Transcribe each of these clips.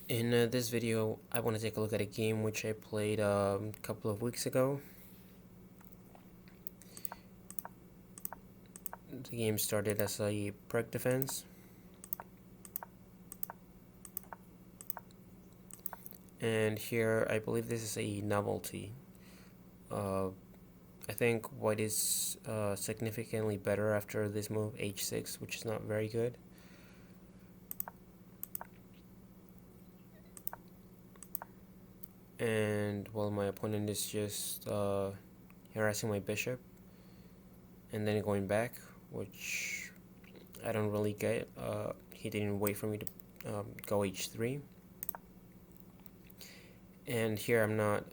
In this video, I want to take a look at a game which I played a couple of weeks ago. The game started as a Pirc Defence, and here I believe this is a novelty. I think white is significantly better after this move h6, which is not very good. And while my opponent is just harassing my bishop and then going back, which I don't really get. He didn't wait for me to go h3. And here I'm not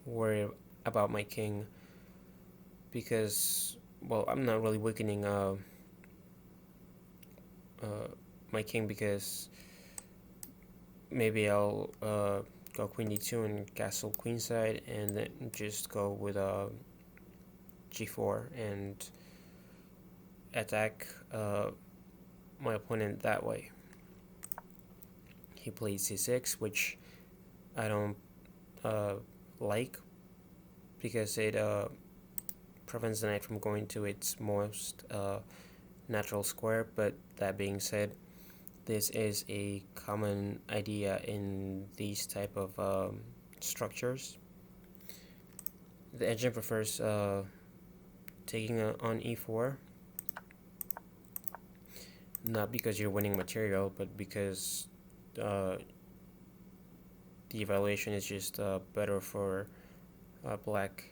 worried about my king because, well, I'm not really weakening my king because maybe I'll go queen d2 and castle queenside and then just go with g4 and attack my opponent that way. He played c6, which I don't like because it prevents the knight from going to its most natural square. But that being said, this is a common idea in these type of structures. The engine prefers taking on e4, not because you're winning material, but because the evaluation is just better for black.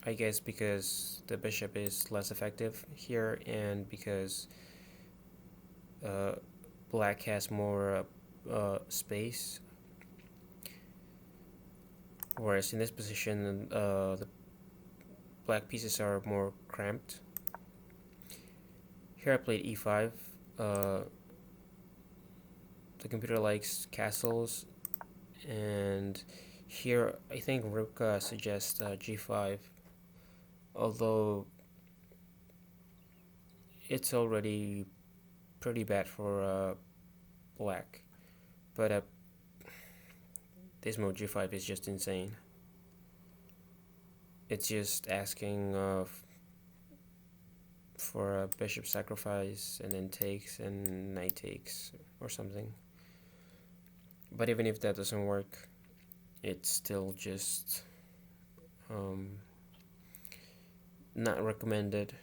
I guess because the bishop is less effective here, and because black has more space, whereas in this position the black pieces are more cramped. Here I played e5. The computer likes castles, and here I think Rook suggests g5, although it's already pretty bad for black. But this move g5 is just insane. It's just asking for a bishop sacrifice and then takes and knight takes or something. But even if that doesn't work, it's still just not recommended.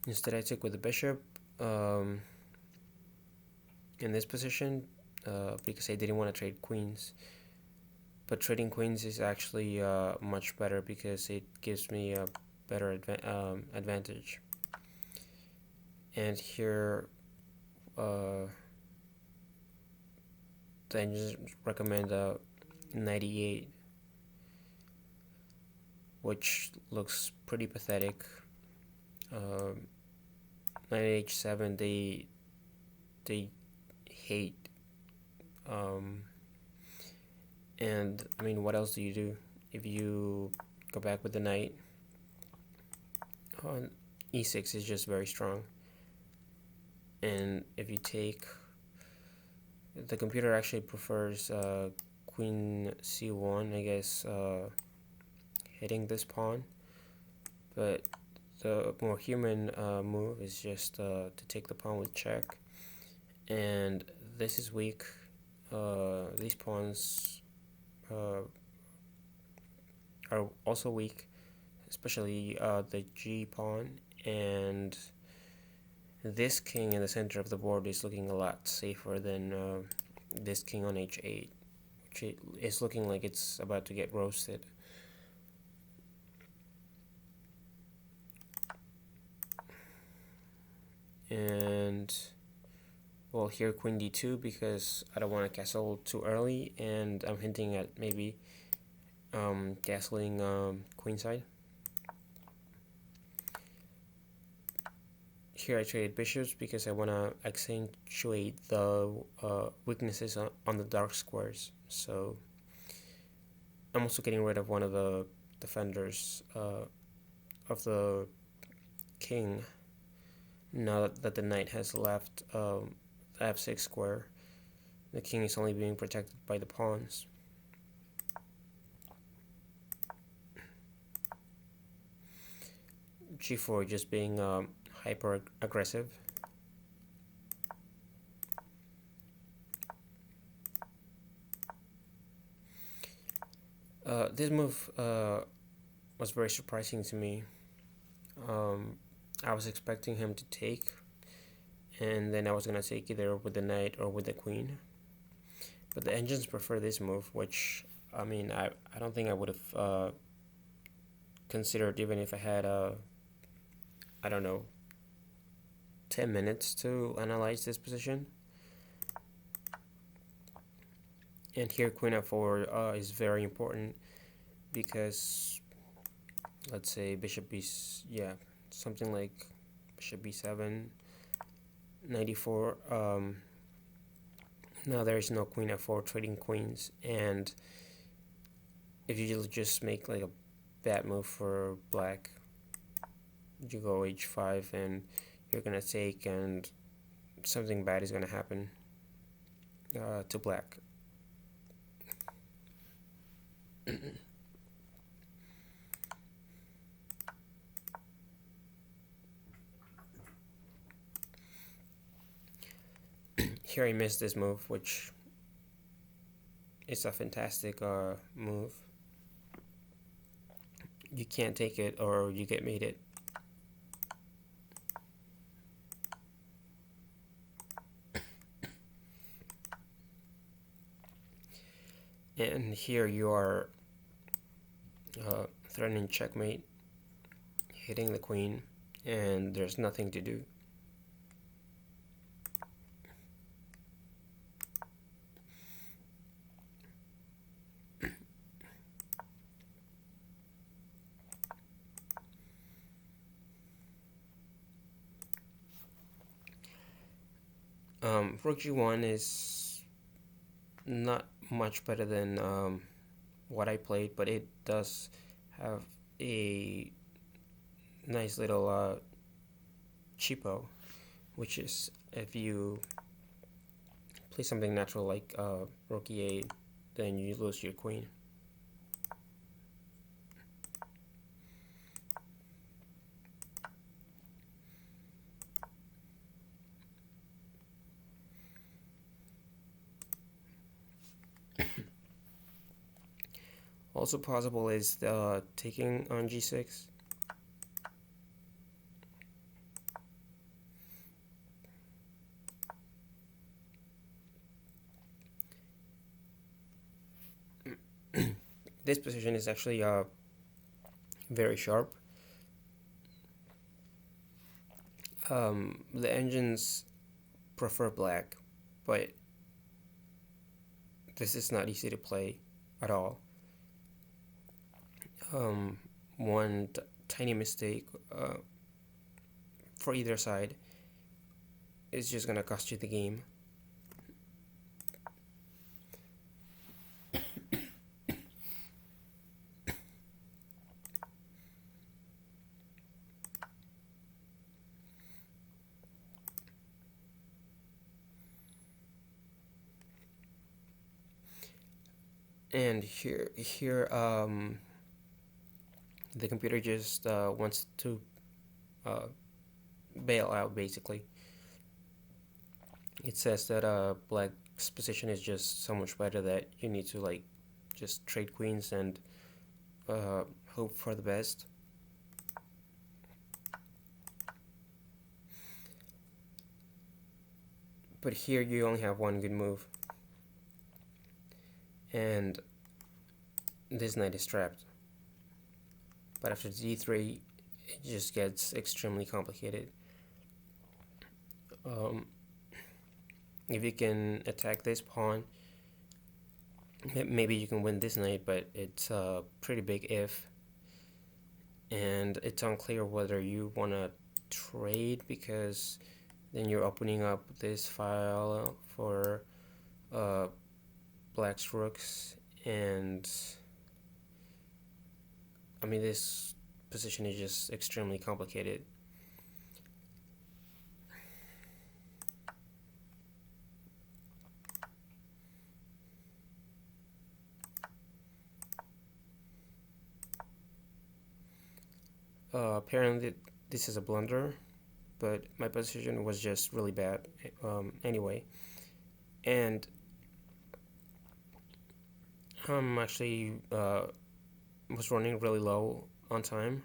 Instead, I took with the bishop in this position because I didn't want to trade queens. But trading queens is actually much better because it gives me a better advantage. And here, the engines recommend 98, which looks pretty pathetic. Knight h7, they hate. And I mean, what else do you do if you go back with the knight? E6 is just very strong. And if you take, the computer actually prefers queen c1, I guess, hitting this pawn. But the more human move is just to take the pawn with check. And this is weak. These pawns are also weak, especially the g pawn, and this king in the center of the board is looking a lot safer than this king on h8, which is looking like it's about to get roasted. And well, here queen d2 because I don't want to castle too early, and I'm hinting at maybe castling queenside. Here I traded bishops because I want to accentuate the weaknesses on the dark squares. So I'm also getting rid of one of the defenders of the king. Now that the knight has left the f6 square, the king is only being protected by the pawns. G4 just being hyper aggressive. This move was very surprising to me. I was expecting him to take, and then I was gonna take either with the knight or with the queen. But the engines prefer this move, which I mean I don't think I would have considered even if I had I don't know 10 minutes to analyze this position. And here queen f4 is very important because let's say bishop b, yeah, something like bishop b7, 94. Now there is no queen f4 trading queens, and if you just make like a bad move for black, you go h5 and you're gonna take, and something bad is gonna happen to black. Here I missed this move, which is a fantastic move. You can't take it or you get mated. And here you are threatening checkmate, hitting the queen, and there's nothing to do. Rook g1 is not much better than what I played, but it does have a nice little cheapo, which is if you play something natural like rook e8, then you lose your queen. Also possible is taking on g6. This position is actually very sharp. The engines prefer black, but this is not easy to play at all. One tiny mistake for either side is just gonna cost you the game. And here the computer just wants to bail out, basically. It says that black's position is just so much better that you need to like just trade queens and hope for the best. But here you only have one good move, and this knight is trapped. But after d3, it just gets extremely complicated. If you can attack this pawn, maybe you can win this knight, but it's a pretty big if. And it's unclear whether you want to trade, because then you're opening up this file for black's rooks, and I mean this position is just extremely complicated. Apparently this is a blunder, but my position was just really bad anyway. And I'm actually was running really low on time.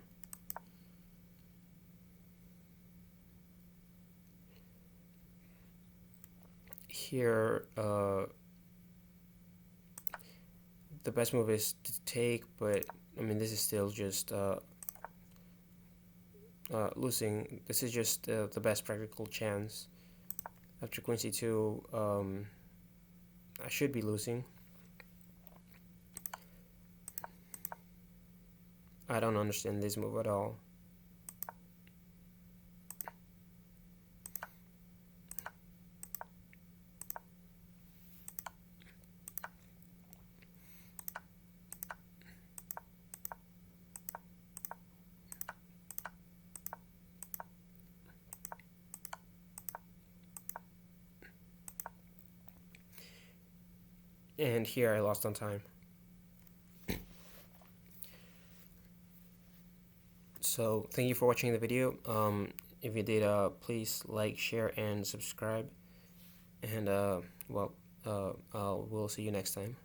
Here, the best move is to take, but I mean this is still just losing. This is just the best practical chance. After queen c2, I should be losing. I don't understand this move at all. And here I lost on time. So thank you for watching the video. If you did, please like, share, and subscribe. And we'll see you next time.